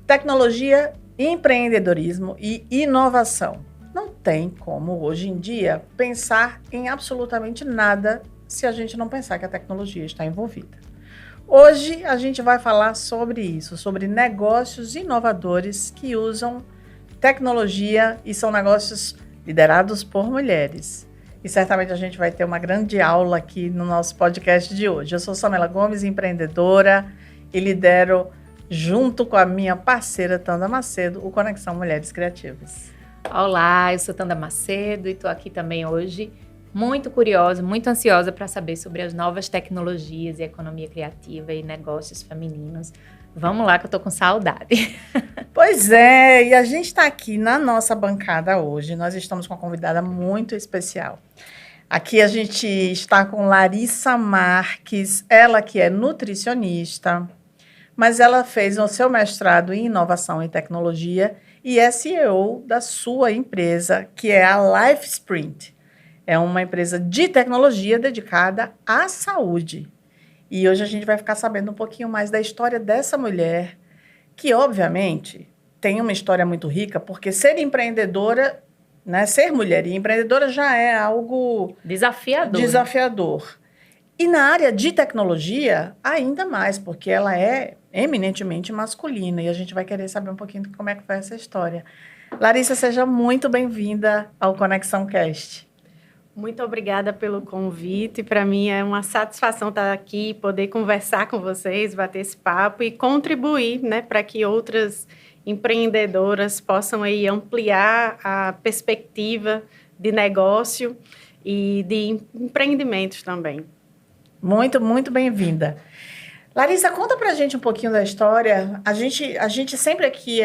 Tecnologia, empreendedorismo e inovação. Não tem como, hoje em dia, pensar em absolutamente nada se a gente não pensar que a tecnologia está envolvida. Hoje a gente vai falar sobre isso, sobre negócios inovadores que usam tecnologia e são negócios liderados por mulheres. E certamente a gente vai ter uma grande aula aqui no nosso podcast de hoje. Eu sou Samela Gomes, empreendedora, e lidero, junto com a minha parceira Tanda Macedo, o Conexão Mulheres Criativas. Olá, eu sou Tanda Macedo e estou aqui também hoje muito curiosa, muito ansiosa para saber sobre as novas tecnologias e economia criativa e negócios femininos. Vamos lá que eu estou com saudade. Pois é, e a gente está aqui na nossa bancada hoje. Nós estamos com uma convidada muito especial. Aqui a gente está com Larissa Marques, ela que é nutricionista, mas ela fez o seu mestrado em inovação e tecnologia e é CEO da sua empresa, que é a LifeSprint. É uma empresa de tecnologia dedicada à saúde. E hoje a gente vai ficar sabendo um pouquinho mais da história dessa mulher, que, obviamente, tem uma história muito rica, porque ser empreendedora, né, ser mulher e empreendedora já é algo desafiador. E na área de tecnologia, ainda mais, porque ela é eminentemente masculina. E a gente vai querer saber um pouquinho de como é que foi essa história. Larissa, seja muito bem-vinda ao Conexão Cast. Muito obrigada pelo convite. Para mim é uma satisfação estar aqui, poder conversar com vocês, bater esse papo e contribuir, né, para que outras empreendedoras possam aí ampliar a perspectiva de negócio e de empreendimentos também. Muito, muito bem-vinda. Larissa, conta pra gente um pouquinho da história. A gente sempre aqui,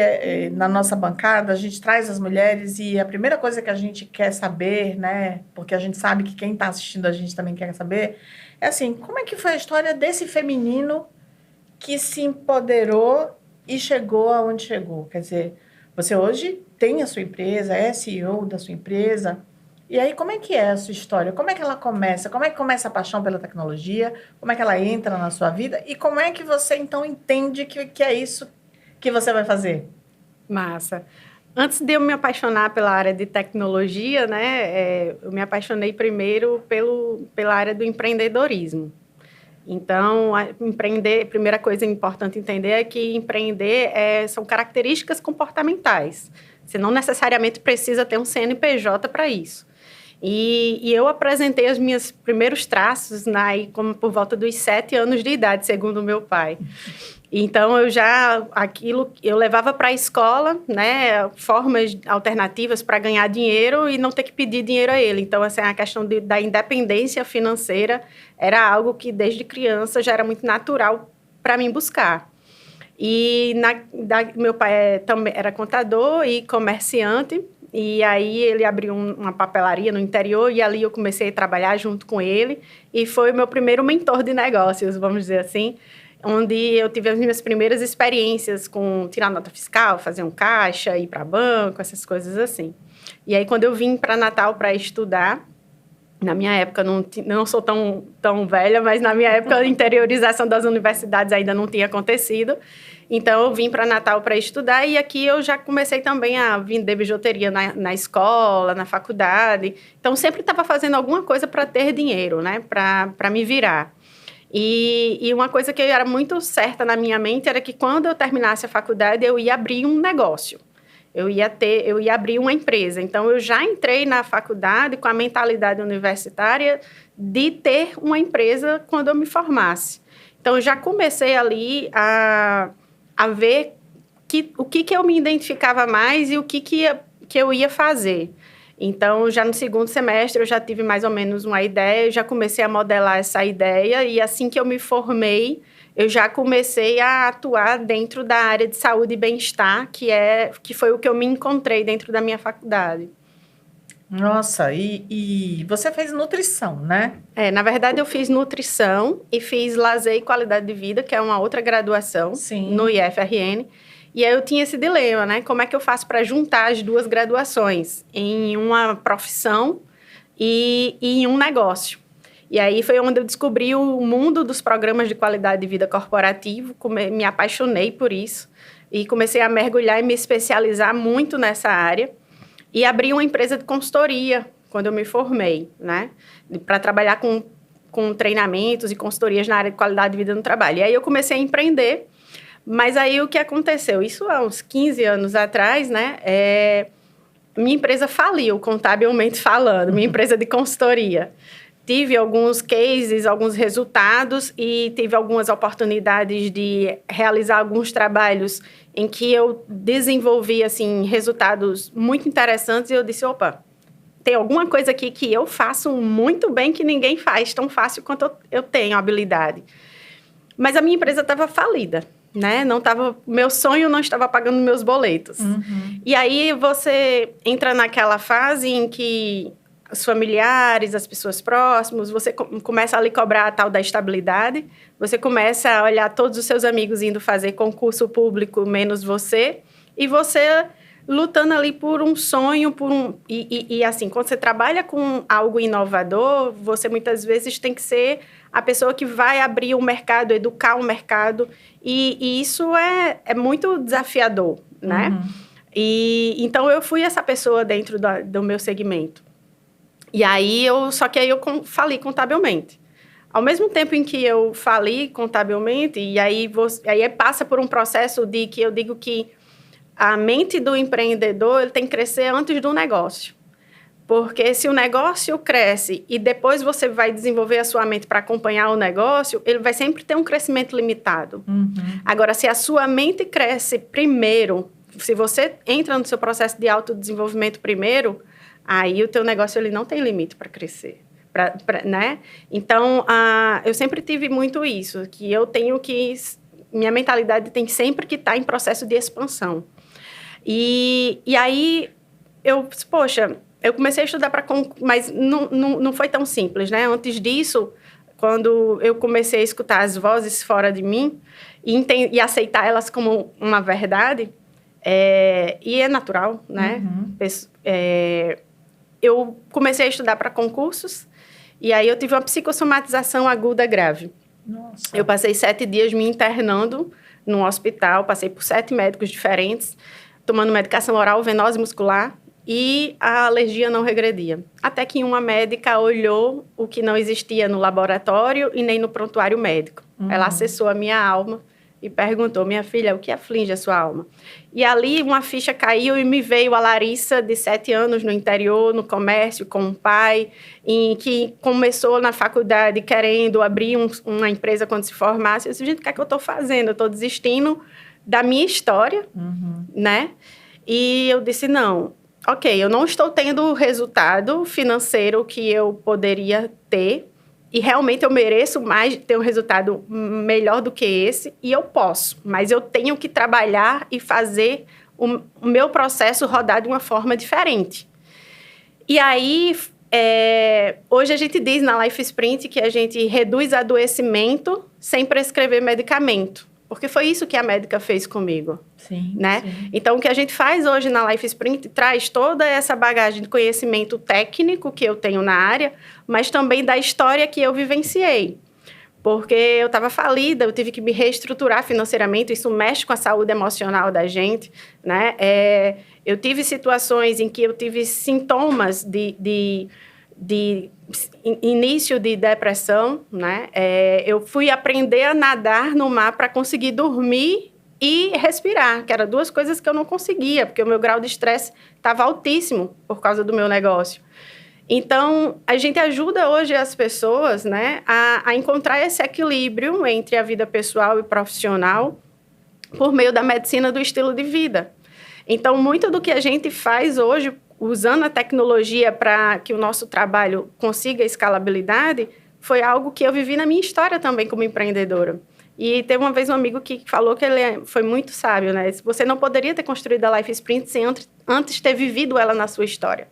na nossa bancada, a gente traz as mulheres e a primeira coisa que a gente quer saber, né, porque a gente sabe que quem está assistindo a gente também quer saber, é assim, como é que foi a história desse feminino que se empoderou e chegou aonde chegou? Quer dizer, você hoje tem a sua empresa, é CEO da sua empresa. E aí, como é que é a sua história? Como é que ela começa? Como é que começa a paixão pela tecnologia? Como é que ela entra na sua vida? E como é que você, então, entende que é isso que você vai fazer? Massa. Antes de eu me apaixonar pela área de tecnologia, né, eu me apaixonei primeiro pela área do empreendedorismo. Então, a primeira coisa importante entender é que empreender são características comportamentais. Você não necessariamente precisa ter um CNPJ para isso. E eu apresentei os meus primeiros traços como por volta dos 7 anos de idade, segundo o meu pai. Então, eu levava para a escola, né, formas alternativas para ganhar dinheiro e não ter que pedir dinheiro a ele. Então, assim, a questão da independência financeira era algo que, desde criança, já era muito natural para mim buscar. E meu pai também era contador e comerciante, e aí ele abriu uma papelaria no interior e ali eu comecei a trabalhar junto com ele e foi o meu primeiro mentor de negócios, vamos dizer assim, onde eu tive as minhas primeiras experiências com tirar nota fiscal, fazer um caixa, ir para banco, essas coisas assim. E aí quando eu vim para Natal para estudar, na minha época, não sou tão velha, mas na minha época a interiorização das universidades ainda não tinha acontecido. Então, eu vim para Natal para estudar e aqui eu já comecei também a vender bijuteria na escola, na faculdade. Então, sempre estava fazendo alguma coisa para ter dinheiro, né? Para me virar. E uma coisa que era muito certa na minha mente era que quando eu terminasse a faculdade, eu ia abrir um negócio. Eu ia abrir uma empresa. Então, eu já entrei na faculdade com a mentalidade universitária de ter uma empresa quando eu me formasse. Então, eu já comecei ali a ver o que eu me identificava mais e o que eu ia fazer. Então, já no segundo semestre, eu já tive mais ou menos uma ideia, eu já comecei a modelar essa ideia e assim que eu me formei, eu já comecei a atuar dentro da área de saúde e bem-estar, que foi o que eu me encontrei dentro da minha faculdade. Nossa, e você fez nutrição, né? Na verdade, eu fiz nutrição e fiz lazer e qualidade de vida, que é uma outra graduação. Sim. No IFRN. E aí eu tinha esse dilema, né? Como é que eu faço para juntar as duas graduações em uma profissão e em um negócio? E aí foi onde eu descobri o mundo dos programas de qualidade de vida corporativo, me apaixonei por isso. e comecei a mergulhar e me especializar muito nessa área. E abri uma empresa de consultoria quando eu me formei, né? Para trabalhar com treinamentos e consultorias na área de qualidade de vida no trabalho. E aí eu comecei a empreender, mas aí o que aconteceu? Isso há uns 15 anos atrás, né? Minha empresa faliu, contabilmente falando, minha empresa de consultoria. Tive alguns cases, alguns resultados e tive algumas oportunidades de realizar alguns trabalhos em que eu desenvolvi, assim, resultados muito interessantes e eu disse, opa, tem alguma coisa aqui que eu faço muito bem que ninguém faz tão fácil quanto eu tenho habilidade. Mas a minha empresa estava falida, né? Meu sonho não estava pagando meus boletos. Uhum. E aí você entra naquela fase em que os familiares, as pessoas próximas, você começa a lhe cobrar a tal da estabilidade, você começa a olhar todos os seus amigos indo fazer concurso público, menos você, e você lutando ali por um sonho, e assim, quando você trabalha com algo inovador, você muitas vezes tem que ser a pessoa que vai abrir o mercado, educar o mercado, e isso é muito desafiador, né? Uhum. Então, eu fui essa pessoa dentro do meu segmento. E aí, só que aí eu fali contabilmente. Ao mesmo tempo em que eu fali contabilmente, e aí passa por um processo de que eu digo que a mente do empreendedor ele tem que crescer antes do negócio. Porque se o negócio cresce e depois você vai desenvolver a sua mente para acompanhar o negócio, ele vai sempre ter um crescimento limitado. Uhum. Agora, se a sua mente cresce primeiro, se você entra no seu processo de autodesenvolvimento primeiro, aí o teu negócio ele não tem limite para crescer. Né? Então, eu sempre tive muito isso, que eu tenho que... Minha mentalidade tem sempre que estar em processo de expansão. E aí, eu comecei a estudar mas não foi tão simples, né? Antes disso, quando eu comecei a escutar as vozes fora de mim e aceitar elas como uma verdade, e é natural, né? Uhum. Eu comecei a estudar para concursos e aí eu tive uma psicossomatização aguda grave. Nossa. Eu passei 7 dias me internando num hospital, passei por 7 médicos diferentes, tomando medicação oral, venosa e muscular, e a alergia não regredia. Até que uma médica olhou o que não existia no laboratório e nem no prontuário médico. Uhum. Ela acessou a minha alma e perguntou, minha filha, o que aflige a sua alma? E ali uma ficha caiu e me veio a Larissa, de 7 anos, no interior, no comércio, com um pai, que começou na faculdade querendo abrir uma empresa quando se formasse. Eu disse, gente, o que é que eu estou fazendo? Eu estou desistindo da minha história, né? E eu disse, não, ok, eu não estou tendo o resultado financeiro que eu poderia ter, e realmente eu mereço ter um resultado melhor do que esse, e eu posso, mas eu tenho que trabalhar e fazer o meu processo rodar de uma forma diferente. E aí, hoje a gente diz na Life Sprint que a gente reduz adoecimento sem prescrever medicamento. Porque foi isso que a médica fez comigo, né? Sim. Então, o que a gente faz hoje na Life Sprint traz toda essa bagagem de conhecimento técnico que eu tenho na área, mas também da história que eu vivenciei. Porque eu estava falida, eu tive que me reestruturar financeiramente, isso mexe com a saúde emocional da gente, né? Eu tive situações em que eu tive sintomas de início de depressão, né? Eu fui aprender a nadar no mar para conseguir dormir e respirar, que eram 2 coisas que eu não conseguia, porque o meu grau de estresse estava altíssimo por causa do meu negócio. Então, a gente ajuda hoje as pessoas, né, a encontrar esse equilíbrio entre a vida pessoal e profissional por meio da medicina do estilo de vida. Então, muito do que a gente faz hoje, usando a tecnologia para que o nosso trabalho consiga escalabilidade, foi algo que eu vivi na minha história também como empreendedora. E teve uma vez um amigo que falou que ele foi muito sábio, né? Você não poderia ter construído a Life Sprint sem antes ter vivido ela na sua história.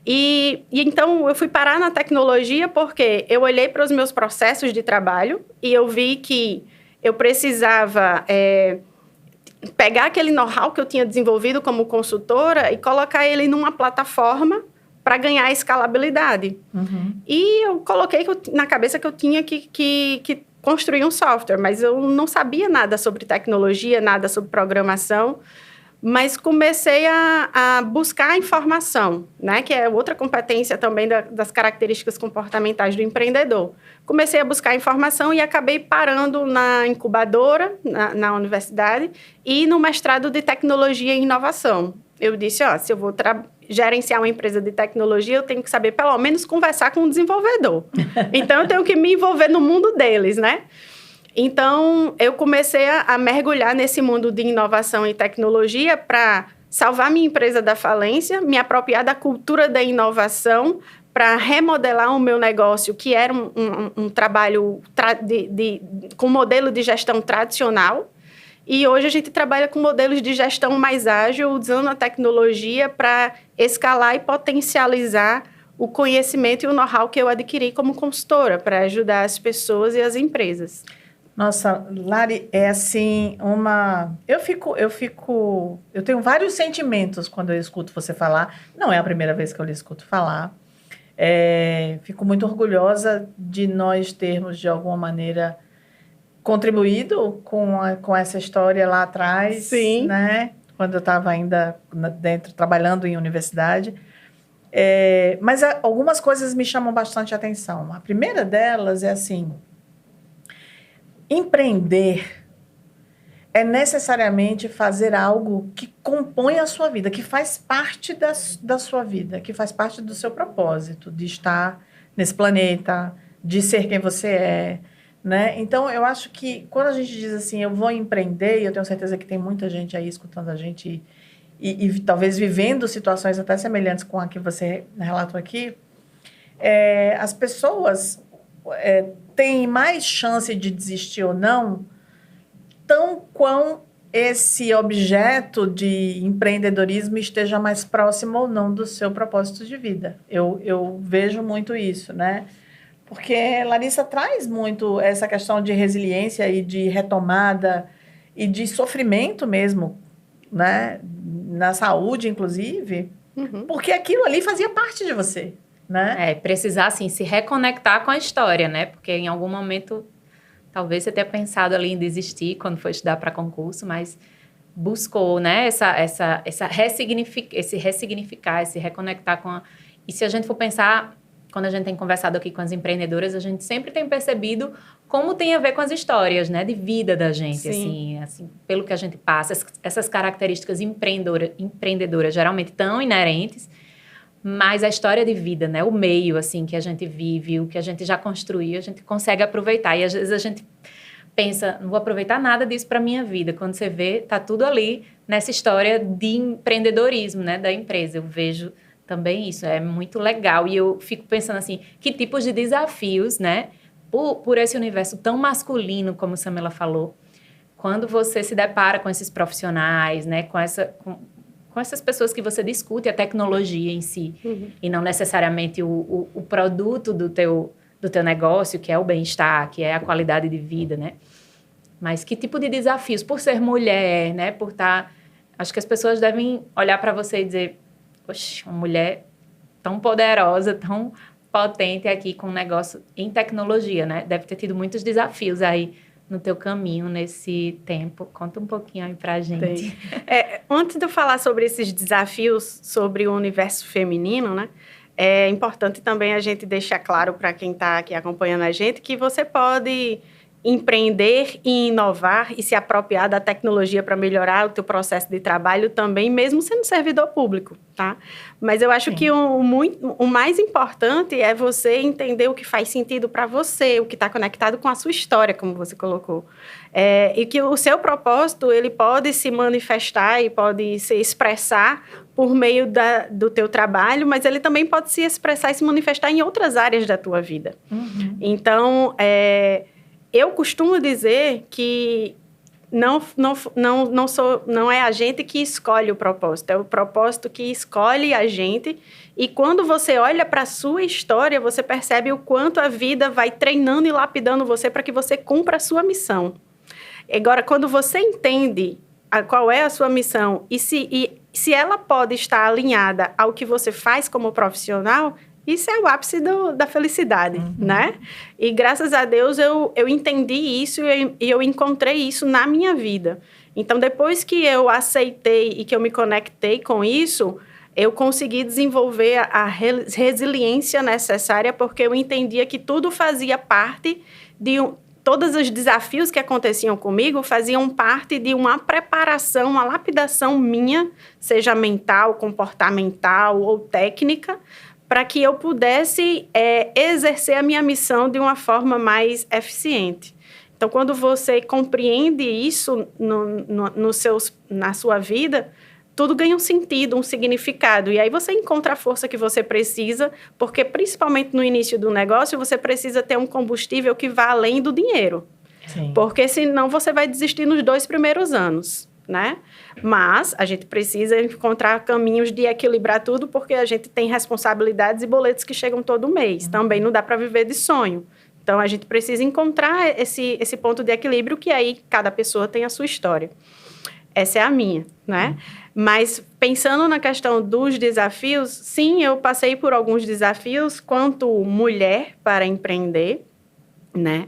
E então, eu fui parar na tecnologia porque eu olhei para os meus processos de trabalho e eu vi que eu precisava pegar aquele know-how que eu tinha desenvolvido como consultora e colocar ele numa plataforma para ganhar escalabilidade. Uhum. E eu coloquei na cabeça que eu tinha que construir um software, mas eu não sabia nada sobre tecnologia, nada sobre programação, mas comecei a buscar informação, né? Que é outra competência também das características comportamentais do empreendedor. Comecei a buscar informação e acabei parando na incubadora, na universidade, e no mestrado de tecnologia e inovação. Eu disse, se eu vou gerenciar uma empresa de tecnologia, eu tenho que saber, pelo menos, conversar com o desenvolvedor. Então, eu tenho que me envolver no mundo deles, né? Então, eu comecei a mergulhar nesse mundo de inovação e tecnologia para salvar minha empresa da falência, me apropriar da cultura da inovação para remodelar o meu negócio, que era um trabalho com modelo de gestão tradicional. E hoje a gente trabalha com modelos de gestão mais ágil, usando a tecnologia para escalar e potencializar o conhecimento e o know-how que eu adquiri como consultora, para ajudar as pessoas e as empresas. Nossa, Lari, é assim eu tenho vários sentimentos quando eu escuto você falar. Não é a primeira vez que eu lhe escuto falar. Fico muito orgulhosa de nós termos, de alguma maneira, contribuído com essa história lá atrás. Sim. Né? Quando eu estava ainda dentro, trabalhando em universidade. Mas algumas coisas me chamam bastante atenção. A primeira delas é assim: empreender é necessariamente fazer algo que compõe a sua vida, que faz parte da sua vida, que faz parte do seu propósito, de estar nesse planeta, de ser quem você é, né? Então, eu acho que quando a gente diz assim, eu vou empreender, e eu tenho certeza que tem muita gente aí escutando a gente e talvez vivendo situações até semelhantes com a que você relatou aqui, as pessoas têm mais chance de desistir ou não, tão quão esse objeto de empreendedorismo esteja mais próximo ou não do seu propósito de vida. Eu vejo muito isso, né? Porque Larissa traz muito essa questão de resiliência e de retomada e de sofrimento mesmo, né? Na saúde, inclusive, porque aquilo ali fazia parte de você, né? Precisar, assim, se reconectar com a história, né? Porque em algum momento, talvez você tenha pensado ali em desistir quando foi estudar para concurso, mas buscou, né? Esse ressignificar, esse reconectar com a... E se a gente for pensar, quando a gente tem conversado aqui com as empreendedoras, a gente sempre tem percebido como tem a ver com as histórias, né? De vida da gente, assim, pelo que a gente passa. Essas características empreendedoras geralmente tão inerentes, mas a história de vida, né? O meio, assim, que a gente vive, o que a gente já construiu, a gente consegue aproveitar. E às vezes a gente pensa, não vou aproveitar nada disso para a minha vida. Quando você vê, tá tudo ali nessa história de empreendedorismo, né? Da empresa. Eu vejo também isso, é muito legal. E eu fico pensando assim, que tipos de desafios, né? Por esse universo tão masculino, como Samela falou, quando você se depara com esses profissionais, né? Com essas pessoas que você discute a tecnologia em si, e não necessariamente o produto do teu negócio, que é o bem-estar, que é a qualidade de vida, né? Mas que tipo de desafios? Por ser mulher, né? Por estar... Acho que as pessoas devem olhar para você e dizer, poxa, uma mulher tão poderosa, tão potente aqui com um negócio em tecnologia, né? Deve ter tido muitos desafios aí no teu caminho nesse tempo. Conta um pouquinho aí pra gente. Antes de eu falar sobre esses desafios sobre o universo feminino, né? É importante também a gente deixar claro para quem está aqui acompanhando a gente que você pode empreender e inovar e se apropriar da tecnologia para melhorar o teu processo de trabalho também, mesmo sendo servidor público, tá? Mas eu acho que o mais importante é você entender o que faz sentido para você, o que está conectado com a sua história, como você colocou. E que o seu propósito, ele pode se manifestar e pode se expressar por meio do teu trabalho, mas ele também pode se expressar e se manifestar em outras áreas da tua vida. Então, eu costumo dizer que não é a gente que escolhe o propósito, é o propósito que escolhe a gente. E quando você olha para a sua história, você percebe o quanto a vida vai treinando e lapidando você para que você cumpra a sua missão. Agora, quando você entende qual é a sua missão e se ela pode estar alinhada ao que você faz como profissional, isso é o ápice da felicidade, né? E graças a Deus eu entendi isso e eu encontrei isso na minha vida. Então, depois que eu aceitei e que eu me conectei com isso, eu consegui desenvolver a resiliência necessária, porque eu entendia que tudo fazia parte todos os desafios que aconteciam comigo faziam parte de uma preparação, uma lapidação minha, seja mental, comportamental ou técnica, para que eu pudesse exercer a minha missão de uma forma mais eficiente. Então, quando você compreende isso na sua vida, tudo ganha um sentido, um significado. E aí você encontra a força que você precisa, porque principalmente no início do negócio, você precisa ter um combustível que vá além do dinheiro. Sim. Porque senão você vai desistir nos 2 primeiros anos, né? Mas a gente precisa encontrar caminhos de equilibrar tudo, porque a gente tem responsabilidades e boletos que chegam todo mês. Também não dá para viver de sonho. Então, a gente precisa encontrar esse ponto de equilíbrio, que aí cada pessoa tem a sua história. Essa é a minha, né? Mas, pensando na questão dos desafios, sim, eu passei por alguns desafios quanto mulher para empreender, né?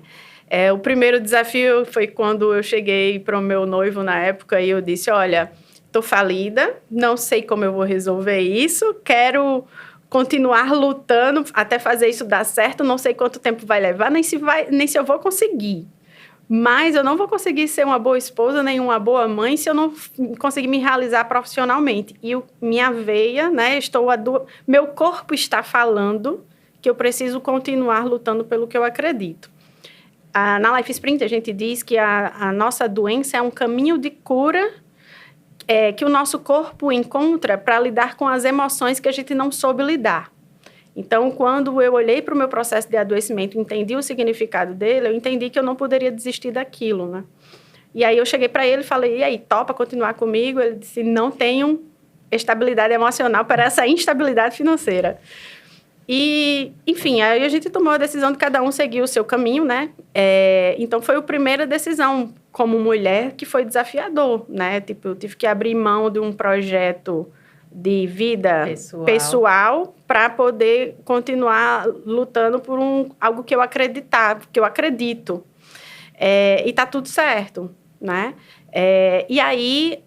O primeiro desafio foi quando eu cheguei para o meu noivo na época e eu disse, olha, estou falida, não sei como eu vou resolver isso, quero continuar lutando até fazer isso dar certo, não sei quanto tempo vai levar, nem se eu vou conseguir. Mas eu não vou conseguir ser uma boa esposa, nem uma boa mãe, se eu não conseguir me realizar profissionalmente. E minha veia, né, meu corpo está falando que eu preciso continuar lutando pelo que eu acredito. Na Life Sprint, a gente diz que a nossa doença é um caminho de cura que o nosso corpo encontra para lidar com as emoções que a gente não soube lidar. Então, quando eu olhei para o meu processo de adoecimento, entendi o significado dele, eu entendi que eu não poderia desistir daquilo, né? E aí eu cheguei para ele e falei, e aí, topa continuar comigo? Ele disse, não tenho estabilidade emocional para essa instabilidade financeira. E, enfim, aí a gente tomou a decisão de cada um seguir o seu caminho, né? Então, foi a primeira decisão como mulher que foi desafiador, né? Tipo, eu tive que abrir mão de um projeto de vida pessoal para poder continuar lutando por algo que eu acreditava, que eu acredito. E tá tudo certo, né? E aí,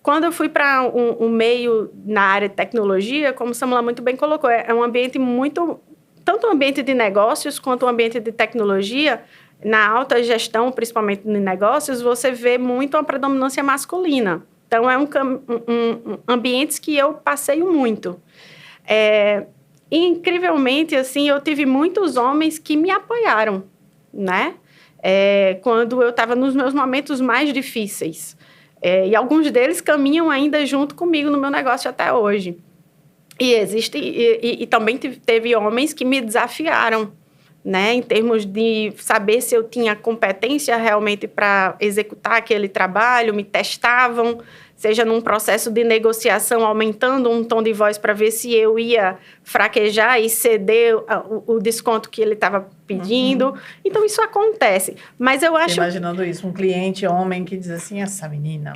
quando eu fui para um meio na área de tecnologia, como Samula muito bem colocou, é um ambiente tanto um ambiente de negócios quanto um ambiente de tecnologia. Na alta gestão, principalmente em negócios, você vê muito uma predominância masculina. Então, ambientes que eu passeio muito. Incrivelmente, assim, eu tive muitos homens que me apoiaram, né? Quando eu estava nos meus momentos mais difíceis. E alguns deles caminham ainda junto comigo no meu negócio até hoje. E também teve homens que me desafiaram, né? Em termos de saber se eu tinha competência realmente para executar aquele trabalho, me testavam, seja num processo de negociação, aumentando um tom de voz para ver se eu ia fraquejar e ceder o desconto que ele estava pedindo. Então, isso acontece. Mas eu acho... Imaginando isso, um cliente homem que diz assim, essa menina,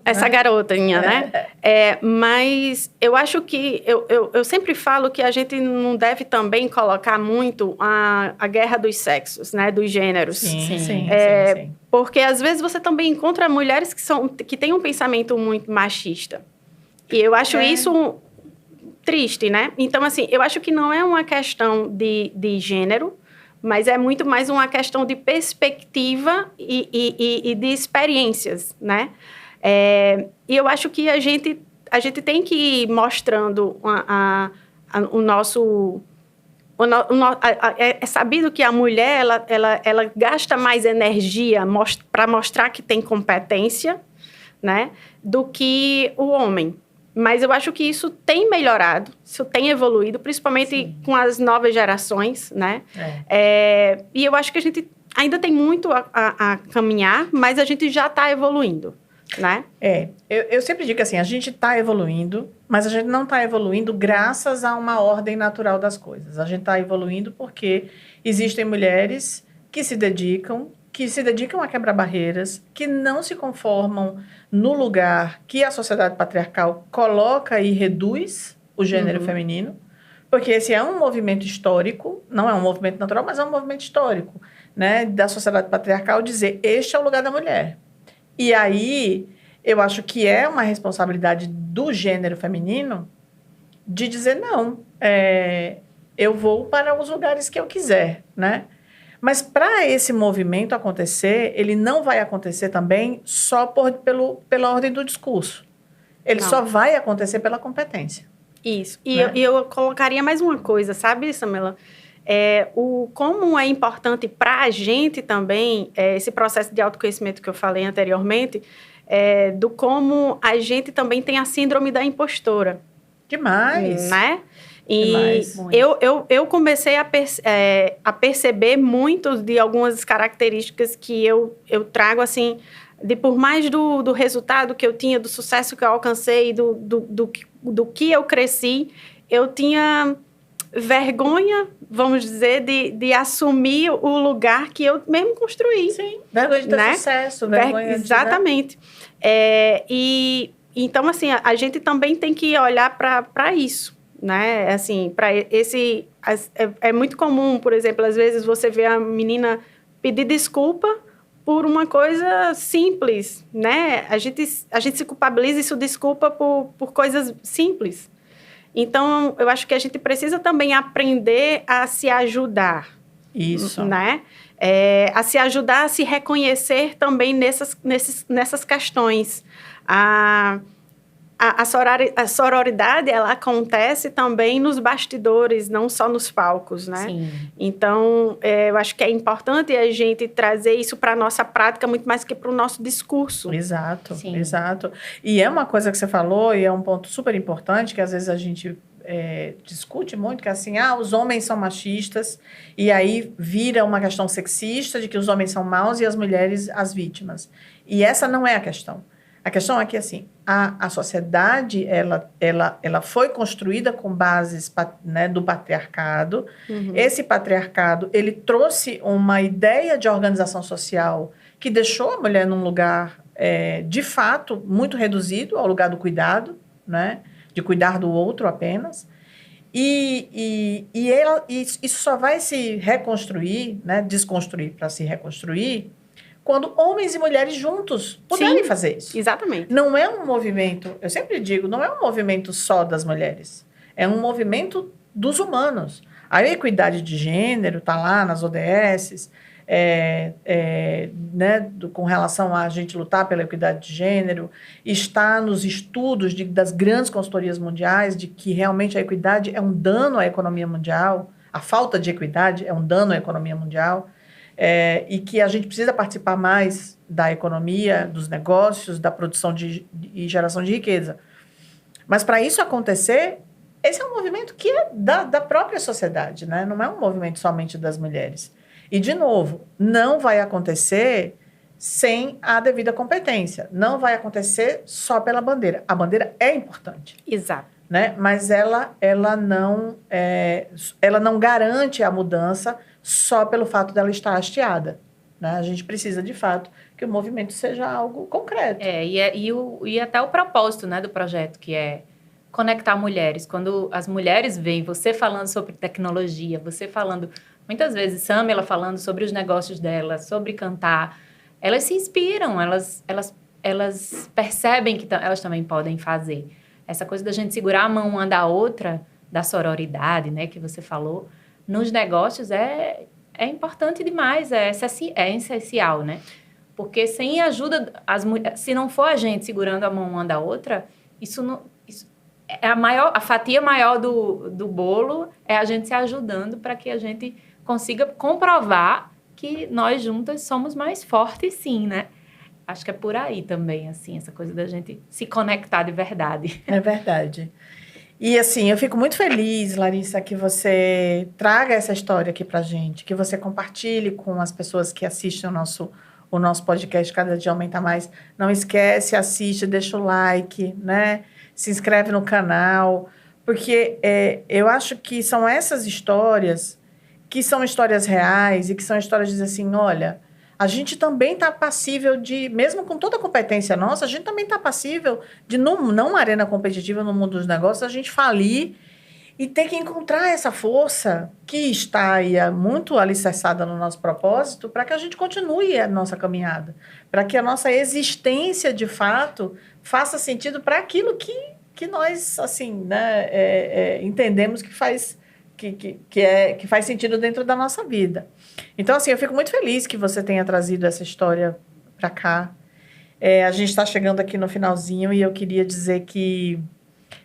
essa né? garotinha, né? Mas eu acho que... Eu sempre falo que a gente não deve também colocar muito a guerra dos sexos, né? Dos gêneros. Sim. Porque, às vezes, você também encontra mulheres que têm um pensamento muito machista. E eu acho isso triste, né? Então, assim, eu acho que não é uma questão de gênero, mas é muito mais uma questão de perspectiva e de experiências, né? E eu acho que a gente tem que ir mostrando o nosso... É sabido que a mulher ela gasta mais energia para mostrar que tem competência, né, do que o homem. Mas eu acho que isso tem melhorado, isso tem evoluído, principalmente com as novas gerações, né? E eu acho que a gente ainda tem muito a caminhar, mas a gente já está evoluindo, né? Eu sempre digo assim, a gente está evoluindo, mas a gente não está evoluindo graças a uma ordem natural das coisas. A gente está evoluindo porque existem mulheres que se dedicam a quebrar barreiras, que não se conformam no lugar que a sociedade patriarcal coloca e reduz o gênero feminino, Porque esse é um movimento histórico, não é um movimento natural, mas é um movimento histórico, né, da sociedade patriarcal dizer, este é o lugar da mulher. E aí, eu acho que é uma responsabilidade do gênero feminino de dizer, não, eu vou para os lugares que eu quiser, né? Mas para esse movimento acontecer, ele não vai acontecer também só pela ordem do discurso. Ele Não. só vai acontecer pela competência. Isso. E Né? eu colocaria mais uma coisa, sabe, Samela? Como é importante para a gente também, esse processo de autoconhecimento que eu falei anteriormente, do como a gente também tem a síndrome da impostora. Demais. Né? E Demais. eu comecei a perceber muitos de algumas características que eu trago, assim, por mais do resultado que eu tinha, do sucesso que eu alcancei, do que eu cresci, eu tinha vergonha, vamos dizer, de assumir o lugar que eu mesmo construí. Sim, vergonha de ter né? sucesso, vergonha Exatamente. E então, assim, a gente também tem que olhar para isso, né? Assim, para é muito comum, por exemplo, às vezes você vê a menina pedir desculpa por uma coisa simples, né? A gente se culpabiliza e se desculpa por coisas simples. Então, eu acho que a gente precisa também aprender a se ajudar. Isso. Né? A se ajudar a se reconhecer também nessas questões. A sororidade, ela acontece também nos bastidores, não só nos palcos, né? Sim. Então, eu acho que é importante a gente trazer isso para a nossa prática muito mais que para o nosso discurso. Exato, Sim. exato. E é uma coisa que você falou, e é um ponto super importante, que às vezes a gente discute muito, que é assim, os homens são machistas, e aí vira uma questão sexista de que os homens são maus e as mulheres as vítimas. E essa não é a questão. A questão é que, assim, a sociedade, ela foi construída com bases, né, do patriarcado. Uhum. Esse patriarcado, ele trouxe uma ideia de organização social que deixou a mulher num lugar, de fato, muito reduzido ao lugar do cuidado, né, de cuidar do outro apenas. E isso só vai se reconstruir, né, desconstruir para se reconstruir, quando homens e mulheres juntos puderem fazer isso. Exatamente. Não é um movimento, eu sempre digo, não é um movimento só das mulheres. É um movimento dos humanos. A equidade de gênero está lá nas ODS, né, com relação a gente lutar pela equidade de gênero, está nos estudos das grandes consultorias mundiais de que realmente a equidade é um dano à economia mundial, a falta de equidade é um dano à economia mundial. E que a gente precisa participar mais da economia, dos negócios, da produção e geração de riqueza. Mas, para isso acontecer, esse é um movimento que é da própria sociedade, né? Não é um movimento somente das mulheres. E, de novo, não vai acontecer sem a devida competência. Não vai acontecer só pela bandeira. A bandeira é importante. Exato. Né? Mas ela não garante a mudança só pelo fato dela estar hasteada. Né? A gente precisa, de fato, que o movimento seja algo concreto. E até o propósito, né, do projeto, que é conectar mulheres. Quando as mulheres veem você falando sobre tecnologia, você falando, muitas vezes, Samela falando sobre os negócios dela, sobre cantar, elas se inspiram, elas percebem que elas também podem fazer. Essa coisa da gente segurar a mão uma da outra, da sororidade, né, que você falou, nos negócios é importante demais, é essencial, né? Porque sem ajuda, se não for a gente segurando a mão uma da outra, a fatia maior do bolo é a gente se ajudando para que a gente consiga comprovar que nós juntas somos mais fortes, sim, né? Acho que é por aí também, assim, essa coisa da gente se conectar de verdade. É verdade. E, assim, eu fico muito feliz, Larissa, que você traga essa história aqui pra gente, que você compartilhe com as pessoas que assistem o nosso podcast Cada Dia Aumenta Mais. Não esquece, assiste, deixa o like, né? Se inscreve no canal, porque eu acho que são essas histórias que são histórias reais e que são histórias de dizer assim, olha, a gente também está passível de, mesmo com toda a competência nossa, a gente também está passível de, numa arena competitiva no mundo dos negócios, a gente falir e ter que encontrar essa força que está aí muito alicerçada no nosso propósito para que a gente continue a nossa caminhada, para que a nossa existência, de fato, faça sentido para aquilo que nós, assim, né, entendemos que faz sentido dentro da nossa vida. Então, assim, eu fico muito feliz que você tenha trazido essa história para cá. A gente está chegando aqui no finalzinho e eu queria dizer que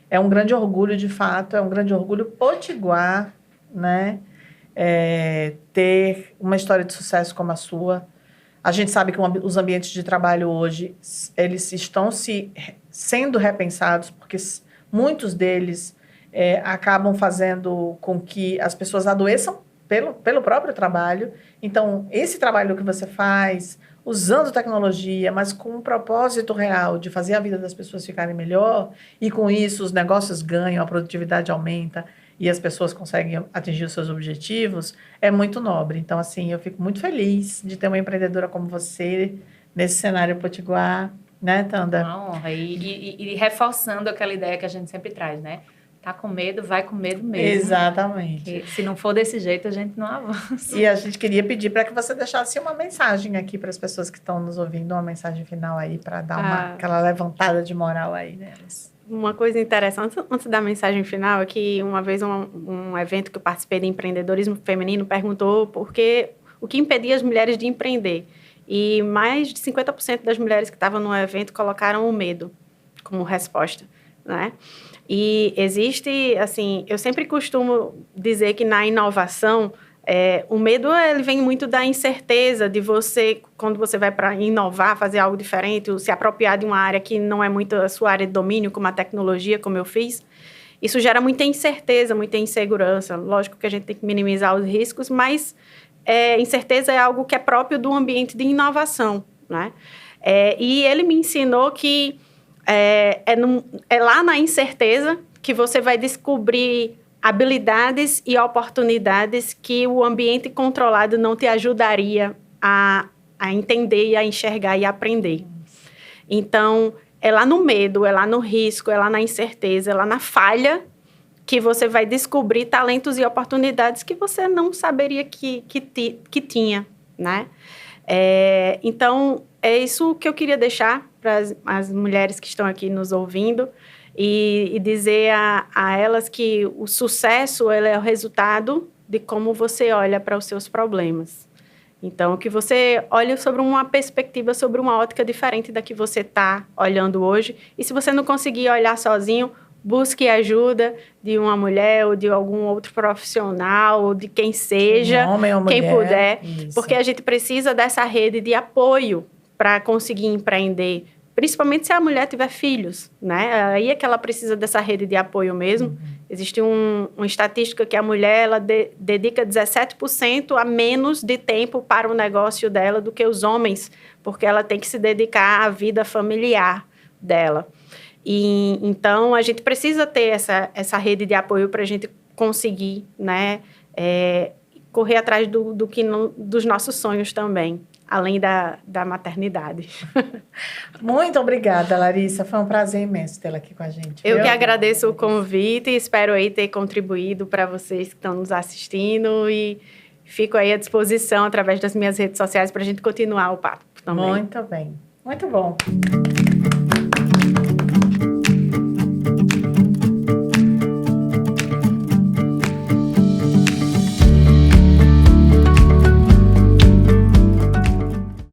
é um grande orgulho, de fato, é um grande orgulho potiguar, né? Ter uma história de sucesso como a sua. A gente sabe que os ambientes de trabalho hoje, eles estão sendo repensados, porque muitos deles acabam fazendo com que as pessoas adoeçam pelo próprio trabalho. Então, esse trabalho que você faz, usando tecnologia, mas com um propósito real de fazer a vida das pessoas ficarem melhor, e com isso os negócios ganham, a produtividade aumenta e as pessoas conseguem atingir os seus objetivos, é muito nobre. Então, assim, eu fico muito feliz de ter uma empreendedora como você nesse cenário potiguar, né, Tanda? Uma honra. E reforçando aquela ideia que a gente sempre traz, né? Tá com medo, vai com medo mesmo. Exatamente. Porque se não for desse jeito, a gente não avança. E a gente queria pedir para que você deixasse uma mensagem aqui para as pessoas que estão nos ouvindo, uma mensagem final aí, para dar aquela levantada de moral aí nelas. Uma coisa interessante, antes da mensagem final, é que uma vez um evento que eu participei de empreendedorismo feminino perguntou o que impedia as mulheres de empreender. E mais de 50% das mulheres que estavam no evento colocaram o medo como resposta, né? E existe, assim, eu sempre costumo dizer que na inovação, o medo ele vem muito da incerteza de você, quando você vai para inovar, fazer algo diferente, ou se apropriar de uma área que não é muito a sua área de domínio, como a tecnologia, como eu fiz. Isso gera muita incerteza, muita insegurança. Lógico que a gente tem que minimizar os riscos, mas incerteza é algo que é próprio do ambiente de inovação, né? E ele me ensinou que é lá na incerteza que você vai descobrir habilidades e oportunidades que o ambiente controlado não te ajudaria a entender e a enxergar e aprender. Então, é lá no medo, é lá no risco, é lá na incerteza, é lá na falha que você vai descobrir talentos e oportunidades que você não saberia que tinha, né? Então, é isso que eu queria deixar para as mulheres que estão aqui nos ouvindo e dizer a elas que o sucesso ele é o resultado de como você olha para os seus problemas. Então, que você olhe sobre uma perspectiva, sobre uma ótica diferente da que você está olhando hoje. E se você não conseguir olhar sozinho, busque ajuda de uma mulher ou de algum outro profissional, ou de quem seja, um homem ou quem mulher, puder. isso. Porque a gente precisa dessa rede de apoio para conseguir empreender, principalmente se a mulher tiver filhos, né? Aí é que ela precisa dessa rede de apoio mesmo. Uhum. Existe uma estatística que a mulher ela dedica 17% a menos de tempo para o negócio dela do que os homens, porque ela tem que se dedicar à vida familiar dela. E então a gente precisa ter essa rede de apoio para a gente conseguir, né, correr atrás dos nossos sonhos também. Além da maternidade. Muito obrigada, Larissa. Foi um prazer imenso tê-la aqui com a gente. Eu que agradeço o convite e espero aí ter contribuído para vocês que estão nos assistindo e fico aí à disposição através das minhas redes sociais para a gente continuar o papo também. Muito bem. Muito bom.